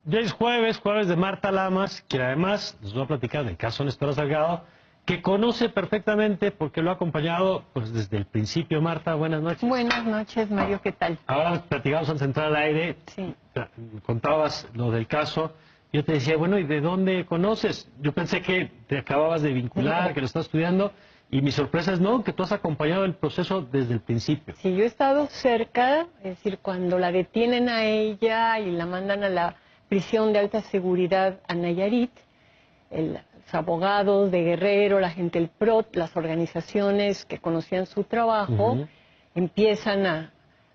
Ya es jueves, jueves de Marta Lamas, quien además nos va a platicar del caso Néstor Salgado, que conoce perfectamente porque lo ha acompañado pues desde el principio. Marta, buenas noches. Buenas noches, Mario, ¿qué tal? Ahora platicamos antes de entrar al aire, Sí. contabas lo del caso, yo te decía, bueno, ¿y de dónde conoces? Yo pensé que te acababas de vincular, que lo estás estudiando, y mi sorpresa es no, que tú has acompañado el proceso desde el principio. Sí, yo he estado cerca, es decir, cuando la detienen a ella y la mandan a la prisión de alta seguridad a Nayarit, los abogados de Guerrero, la gente del PROT, las organizaciones que conocían su trabajo, empiezan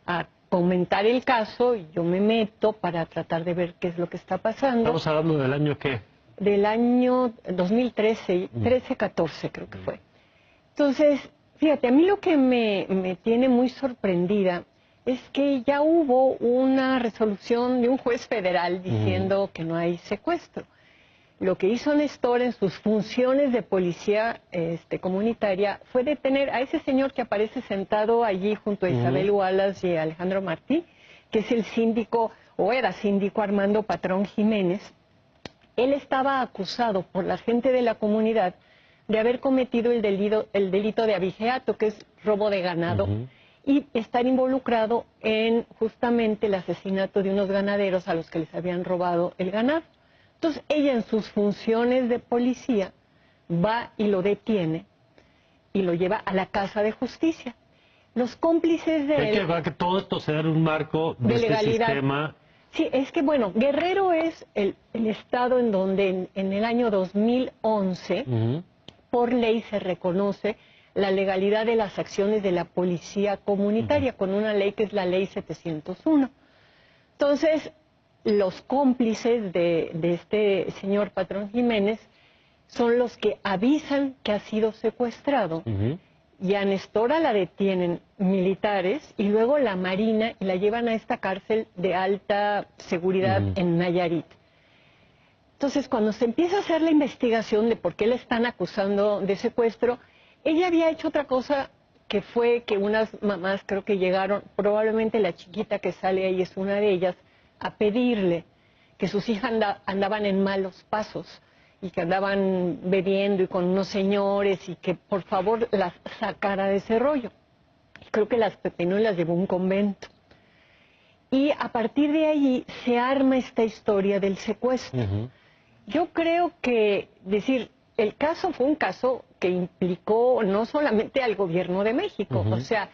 a comentar el caso y yo me meto para tratar de ver qué es lo que está pasando. Estamos hablando del año ¿qué? Del año 2013, 13-14 creo que fue. Entonces, fíjate, a mí lo que me tiene muy sorprendida es que ya hubo una resolución de un juez federal diciendo que no hay secuestro. Lo que hizo Néstor en sus funciones de policía comunitaria fue detener a ese señor que aparece sentado allí junto a Isabel Wallace y a Alejandro Martí, que es el síndico, o era síndico Armando Patrón Jiménez. Él estaba acusado por la gente de la comunidad de haber cometido el delito de abigeato, que es robo de ganado, y estar involucrado en justamente el asesinato de unos ganaderos a los que les habían robado el ganado. Entonces ella en sus funciones de policía va y lo detiene y lo lleva a la casa de justicia. Los cómplices de él... Que todo esto se da en un marco de este legalidad. sistema. Sí, es que bueno, Guerrero es el estado en donde en el año 2011, por ley se reconoce la legalidad de las acciones de la policía comunitaria, con una ley que es la ley 701. Entonces, los cómplices de este señor Patrón Jiménez son los que avisan que ha sido secuestrado. Y a Nestora la detienen militares y luego la Marina y la llevan a esta cárcel de alta seguridad en Nayarit. Entonces, cuando se empieza a hacer la investigación de por qué le están acusando de secuestro, ella había hecho otra cosa que fue que unas mamás creo que llegaron, probablemente la chiquita que sale ahí es una de ellas, a pedirle que sus hijas andaban en malos pasos y que andaban bebiendo y con unos señores y que por favor las sacara de ese rollo. Y creo que las pepenó y las llevó a un convento. Y a partir de allí se arma esta historia del secuestro. Yo creo que, decir, el caso fue un caso que implicó no solamente al gobierno de México, o sea,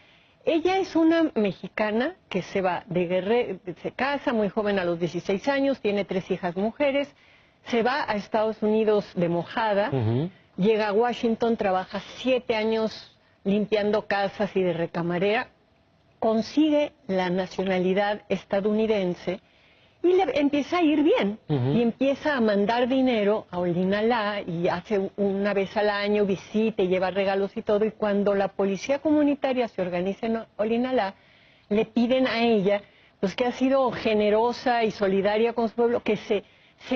ella es una mexicana que se va de Guerrero, se casa muy joven a los 16 años, tiene 3 hijas mujeres, se va a Estados Unidos de mojada, llega a Washington, trabaja 7 años limpiando casas y de recamarera, consigue la nacionalidad estadounidense y le empieza a ir bien, y empieza a mandar dinero a Olinalá, y hace una vez al año visita y lleva regalos y todo, y cuando la policía comunitaria se organiza en Olinalá, le piden a ella, pues que ha sido generosa y solidaria con su pueblo, que se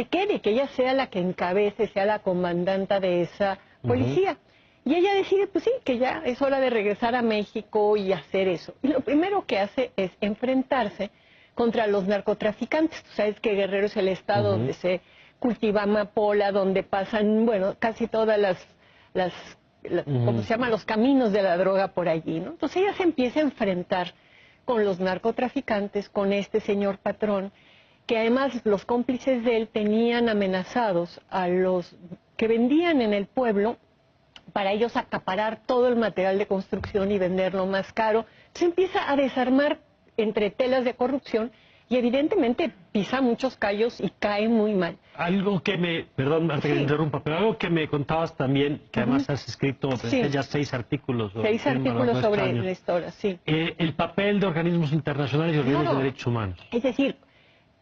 quede, que ella sea la que encabece, sea la comandanta de esa policía. Y ella decide, pues sí, que ya es hora de regresar a México y hacer eso. Y lo primero que hace es enfrentarse contra los narcotraficantes. Tú sabes que Guerrero es el estado donde se cultiva amapola, donde pasan, bueno, casi todas ¿cómo se llama? Los caminos de la droga por allí, ¿no? Entonces ella se empieza a enfrentar con los narcotraficantes, con este señor Patrón, que además los cómplices de él tenían amenazados a los que vendían en el pueblo para ellos acaparar todo el material de construcción y venderlo más caro. Se empieza a desarmar entre telas de corrupción y evidentemente pisa muchos callos y cae muy mal. Algo que perdón, Marta, que te interrumpa, pero algo que me contabas también, que además has escrito ya 6 artículos. 6 artículos sobre la historia, sí. El papel de organismos internacionales y organismos de derechos humanos. Es decir,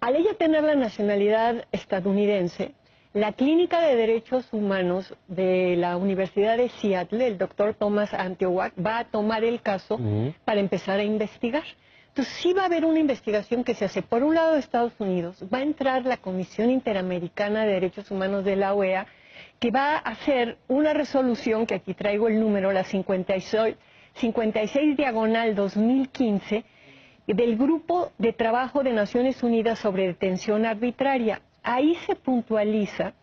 al ella tener la nacionalidad estadounidense, la Clínica de Derechos Humanos de la Universidad de Seattle, el doctor Thomas Antiowac, va a tomar el caso para empezar a investigar. Entonces sí va a haber una investigación que se hace por un lado de Estados Unidos, va a entrar la Comisión Interamericana de Derechos Humanos de la OEA, que va a hacer una resolución, que aquí traigo el número, la 56 diagonal 2015, del Grupo de Trabajo de Naciones Unidas sobre Detención Arbitraria. Ahí se puntualiza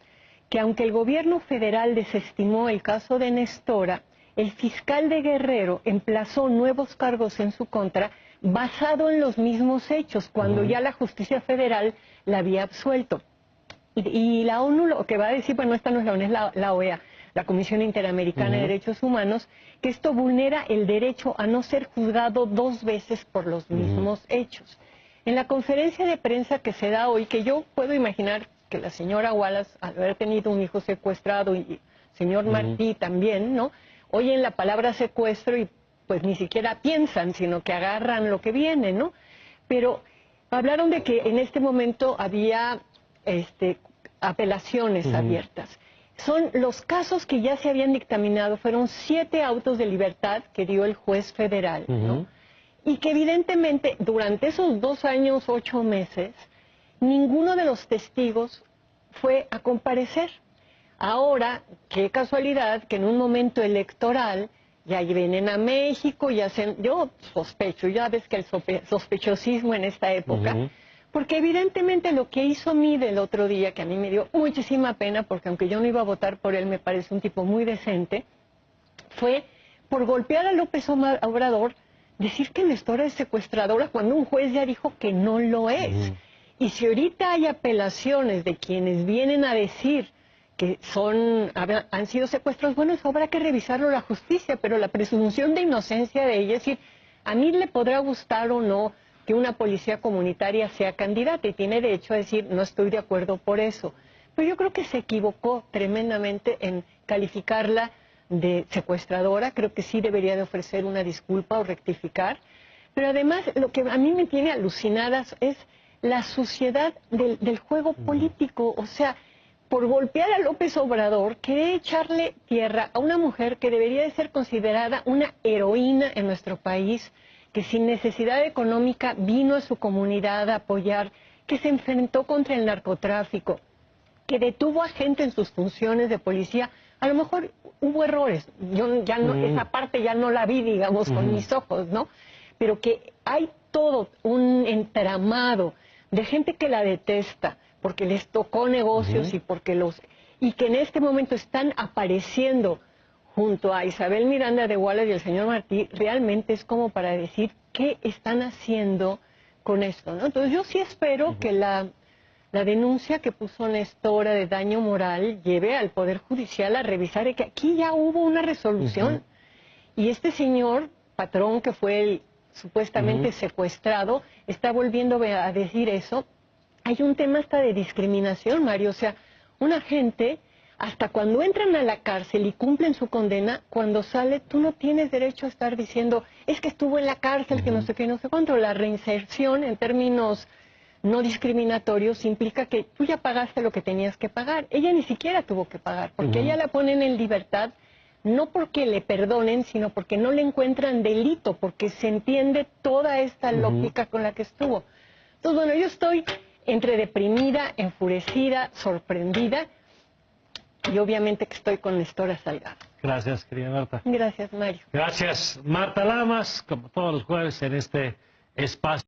que aunque el gobierno federal desestimó el caso de Nestora, el fiscal de Guerrero emplazó nuevos cargos en su contra basado en los mismos hechos, cuando ya la justicia federal la había absuelto. Y la ONU lo que va a decir, bueno, esta no es la ONU, es la OEA, la Comisión Interamericana de Derechos Humanos, que esto vulnera el derecho a no ser juzgado dos veces por los mismos hechos. En la conferencia de prensa que se da hoy, que yo puedo imaginar que la señora Wallace, al haber tenido un hijo secuestrado, y el señor Martí también, ¿no?, oyen la palabra secuestro y pues ni siquiera piensan, sino que agarran lo que viene, ¿no? Pero hablaron de que en este momento había apelaciones abiertas. Son los casos que ya se habían dictaminado, fueron 7 autos de libertad que dio el juez federal, ¿no? Y que evidentemente durante esos 2 años, 8 meses, ninguno de los testigos fue a comparecer. Ahora, qué casualidad que en un momento electoral ya vienen a México y hacen, yo sospecho, ya ves que el sospechosismo en esta época, porque evidentemente lo que hizo Mide el otro día, que a mí me dio muchísima pena, porque aunque yo no iba a votar por él, me parece un tipo muy decente, fue por golpear a López Obrador, decir que Nestora es secuestradora cuando un juez ya dijo que no lo es. Y si ahorita hay apelaciones de quienes vienen a decir que han sido secuestros, bueno, eso habrá que revisarlo la justicia, pero la presunción de inocencia de ella, es decir, a mí le podrá gustar o no que una policía comunitaria sea candidata y tiene derecho a decir no estoy de acuerdo por eso, pero yo creo que se equivocó tremendamente en calificarla de secuestradora. Creo que sí debería de ofrecer una disculpa o rectificar, pero además lo que a mí me tiene alucinadas es la suciedad del juego político. O sea, por golpear a López Obrador, querer echarle tierra a una mujer que debería de ser considerada una heroína en nuestro país, que sin necesidad económica vino a su comunidad a apoyar, que se enfrentó contra el narcotráfico, que detuvo a gente en sus funciones de policía. A lo mejor hubo errores, yo ya no, esa parte ya no la vi, digamos, con mis ojos, ¿no? Pero que hay todo un entramado de gente que la detesta, porque les tocó negocios y que en este momento están apareciendo junto a Isabel Miranda de Wallace y el señor Martí, realmente es como para decir qué están haciendo con esto, ¿no? Entonces yo sí espero que la denuncia que puso Nestora de daño moral lleve al Poder Judicial a revisar que aquí ya hubo una resolución. Y este señor, patrón, que fue el supuestamente secuestrado, está volviendo a decir eso. Hay un tema hasta de discriminación, Mario. O sea, una gente, hasta cuando entran a la cárcel y cumplen su condena, cuando sale, tú no tienes derecho a estar diciendo, es que estuvo en la cárcel, que no sé qué, no sé cuánto. La reinserción, en términos no discriminatorios, implica que tú ya pagaste lo que tenías que pagar. Ella ni siquiera tuvo que pagar, porque ella la ponen en libertad, no porque le perdonen, sino porque no le encuentran delito, porque se entiende toda esta lógica con la que estuvo. Entonces, bueno, yo estoy entre deprimida, enfurecida, sorprendida, y obviamente que estoy con Nestora Salgado. Gracias, querida Marta. Gracias, Mario. Gracias, Marta Lamas, como todos los jueves en este espacio.